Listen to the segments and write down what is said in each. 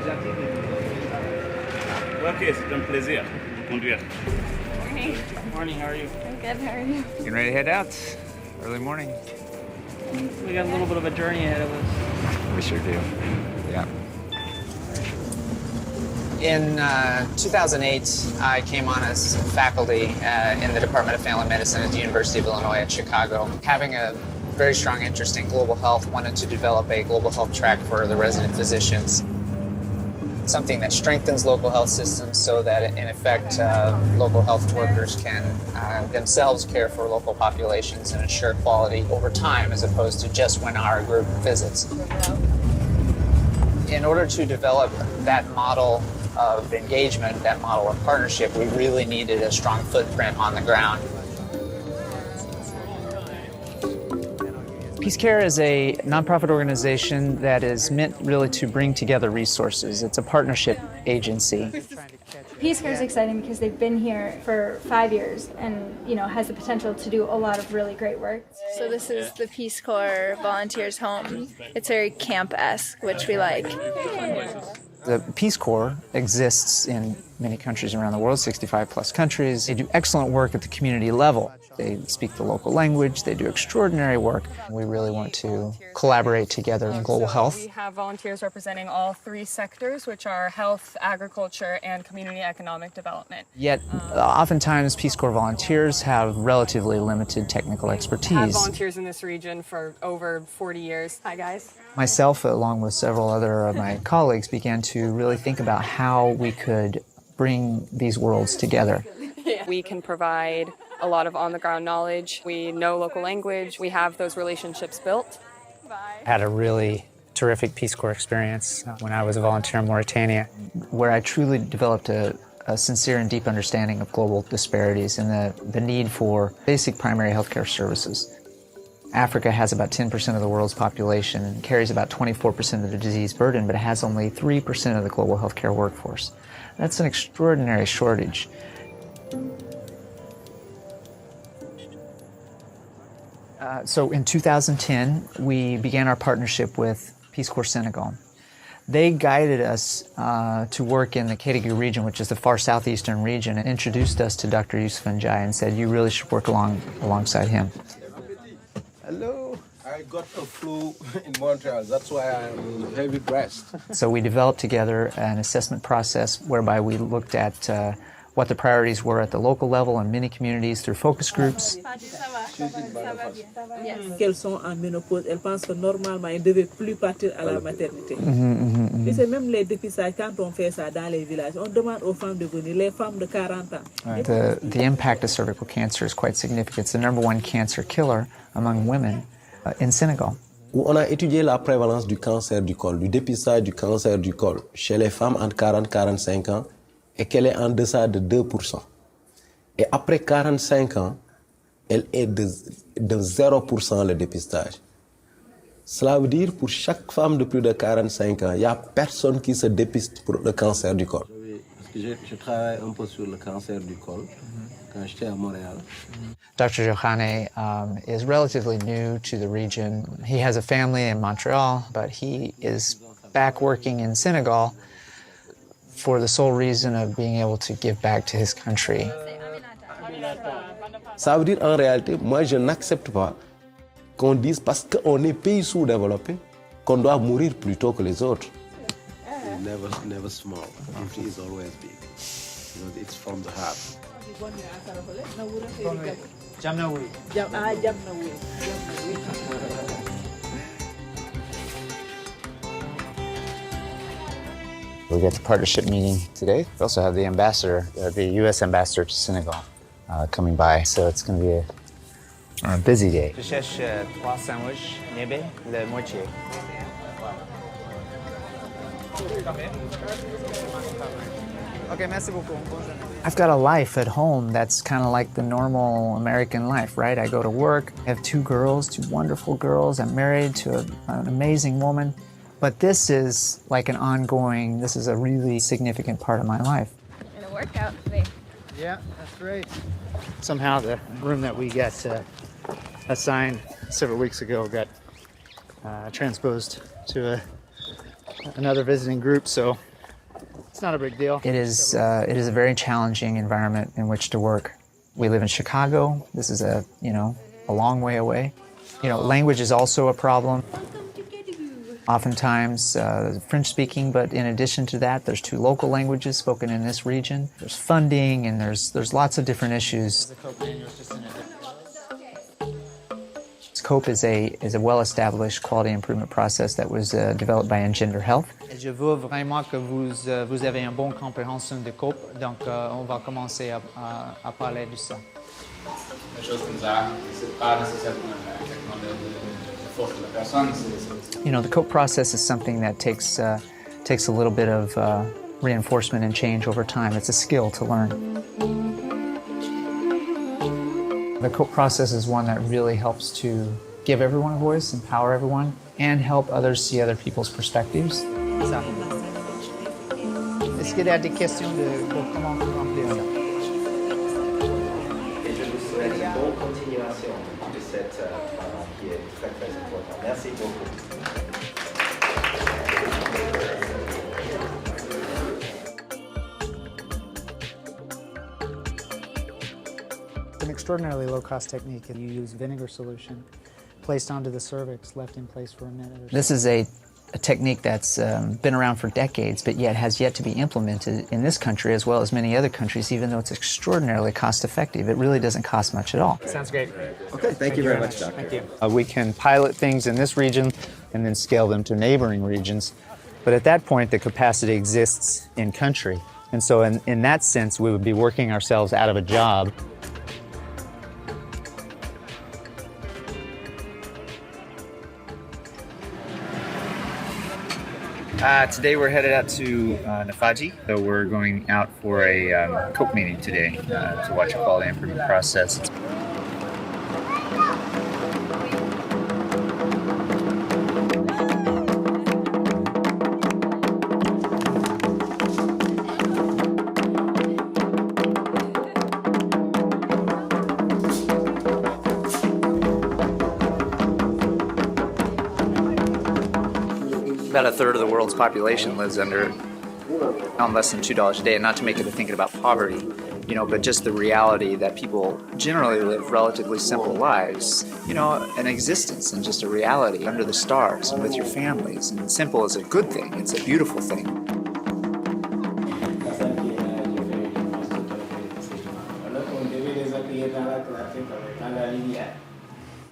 Ok, c'est un plaisir de conduire. Morning. Morning, how are you? I'm good, how are you? Getting ready to head out. Early morning. We got a little bit of a journey ahead of us. We sure do. Yeah. In 2008, I came on as faculty in the Department of Family Medicine at the University of Illinois at Chicago. Having a very strong interest in global health, wanted to develop a global health track for the resident physicians. Something that strengthens local health systems so that, in effect, local health workers can themselves care for local populations and ensure quality over time as opposed to just when our group visits. In order to develop that model of engagement, that model of partnership, we really needed a strong footprint on the ground. Peace Care is a nonprofit organization that is meant really to bring together resources. It's a partnership agency. Peace Care is exciting because they've been here for 5 years and, has the potential to do a lot of really great work. So this is the Peace Corps volunteers' home. It's very camp-esque, which we like. The Peace Corps exists in many countries around the world, 65 plus countries. They do excellent work at the community level. They speak the local language. They do extraordinary work. We really want to collaborate together in global health. We have volunteers representing all 3 sectors, which are health, agriculture, and community economic development. Yet, oftentimes, Peace Corps volunteers have relatively limited technical expertise. I've had volunteers in this region for over 40 years. Hi, guys. Myself, along with several other of my colleagues, began to really think about how we could bring these worlds together. We can provide a lot of on-the-ground knowledge. We know local language. We have those relationships built. I had a really terrific Peace Corps experience when I was a volunteer in Mauritania, where I truly developed a sincere and deep understanding of global disparities and the need for basic primary healthcare services. Africa has about 10% of the world's population and carries about 24% of the disease burden, but it has only 3% of the global healthcare workforce. That's an extraordinary shortage. So in 2010, we began our partnership with Peace Corps Senegal. They guided us to work in the Kedougou region, which is the far southeastern region, and introduced us to Dr. Youssef Ndiaye and said, you really should work alongside him. Hello. I got a flu in Montreal. That's why I'm heavy breast. So we developed together an assessment process whereby we looked at what the priorities were at the local level in many communities through focus groups. Qu'elles sont en ménopause, elles pensent que normalement elles ne devaient plus partir à la maternité. Et c'est même les dépistages, quand on fait ça dans les villages, on demande aux femmes de venir, les femmes de 40 ans. The impact of cervical cancer is quite significant. It's the #1 cancer killer among women in Senegal. On a étudié la prévalence du cancer du col, du dépistage du cancer du col chez les femmes entre 40 et 45 ans et qu'elle est en deçà de 2%. Et après 45 ans, elle est de 0% le dépistage. Cela veut dire pour chaque femme de plus de 45 ans, il n'y a personne qui se dépiste pour le cancer du col. Parce que je travaille un peu sur le cancer du col quand j'étais à Montréal. Dr. Johanne is relatively new to the region. He has a family in Montreal, but he is back working in Senegal for the sole reason of being able to give back to his country. Ça veut dire en réalité, moi je n'accepte pas qu'on dise parce qu'on est pays sous-développé qu'on doit mourir plus tôt que les autres. Never small. Beauty is always big. It's from the heart. We got the partnership meeting today. We also have the ambassador, the U.S. ambassador to Senegal, coming by. So it's going to be a busy day. Je cherche 3 sandwichs niébé, le moitié. Okay, merci beaucoup. I've got a life at home that's kind of like the normal American life, right? I go to work. I have 2 girls, 2 wonderful girls. I'm married to an amazing woman. But this is like an ongoing, this is a really significant part of my life. And a workout today. Yeah, that's right. Somehow the room that we got assigned several weeks ago got transposed to another visiting group, so It's not a big deal. It is a very challenging environment in which to work. We live in Chicago. This is a long way away. Language is also a problem. Oftentimes French-speaking, but in addition to that, there's 2 local languages spoken in this region. There's funding, and there's lots of different issues. COPE is a well-established quality improvement process that was developed by Engender Health. Je veux vraiment que vous avez une bonne compréhension de COPE, donc on va commencer à parler de ça. The COPE process is something that takes a little bit of reinforcement and change over time. It's a skill to learn. The COPE process is one that really helps to give everyone a voice, empower everyone, and help others see other people's perspectives. Est-ce qu'il y a des questions pour comment remplir ça? Et je vous souhaite une bonne continuation de cette travail qui est très très important. Merci beaucoup. It's an extraordinarily low-cost technique. You use vinegar solution placed onto the cervix, left in place for a minute or so. This is a technique that's been around for decades, but yet has yet to be implemented in this country as well as many other countries, even though it's extraordinarily cost-effective. It really doesn't cost much at all. Sounds great. Okay, thank you very much, Doctor. Thank you. We can pilot things in this region and then scale them to neighboring regions. But at that point, the capacity exists in country. And so in that sense, we would be working ourselves out of a job. Today we're headed out to Nafaji, so we're going out for a COPE meeting today to watch a quality improvement process. About a third of the world's population lives on less than $2 a day, and not to make it a thinking about poverty, but just the reality that people generally live relatively simple lives, an existence and just a reality under the stars and with your families. And simple is a good thing, it's a beautiful thing.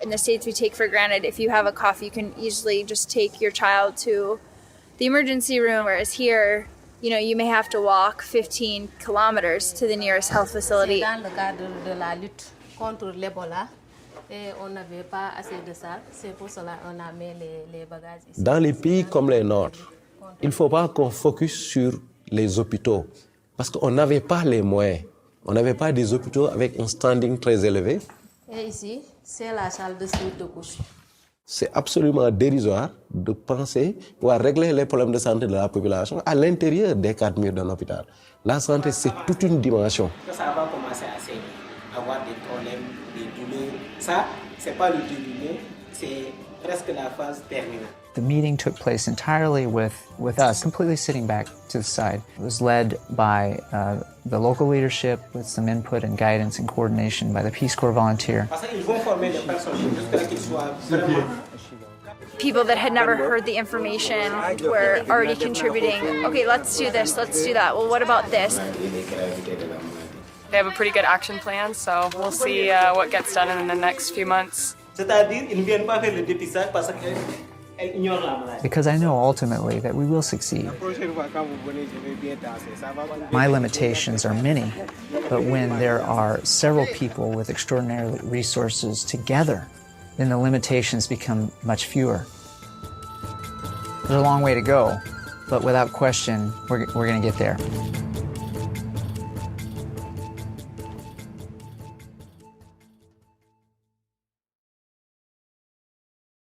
In the States, we take for granted if you have a cough, you can easily just take your child to the emergency room, whereas here, you may have to walk 15 kilometers to the nearest health facility. Dans le cadre de la lutte contre l'Ebola, et on n'avait pas assez de salles, c'est pour cela qu'on a mis les bagages ici. Dans les pays comme les nôtres, il ne faut pas qu'on focus sur les hôpitaux, parce qu'on n'avait pas les moyens. On n'avait pas des hôpitaux avec un standing très élevé. Et ici, c'est la salle de suite de couche. C'est absolument dérisoire de penser pouvoir régler les problèmes de santé de la population à l'intérieur des 4 murs d'un hôpital. La santé, c'est toute une dimension. Ça va commencer à saigner, avoir des problèmes, des douleurs. Ça, c'est pas le début, c'est presque la phase terminale. The meeting took place entirely with us, completely sitting back to the side. It was led by the local leadership with some input and guidance and coordination by the Peace Corps volunteer. People that had never heard the information were already contributing. Okay, let's do this, let's do that. Well, what about this? They have a pretty good action plan, so we'll see what gets done in the next few months. C'est-à-dire, ils ne viennent pas faire le dépistage parce qu'elles ignorent la maladie. Because I know ultimately that we will succeed. My limitations are many, but when there are several people with extraordinary resources together, then the limitations become much fewer. There's a long way to go, but without question, we're going to get there.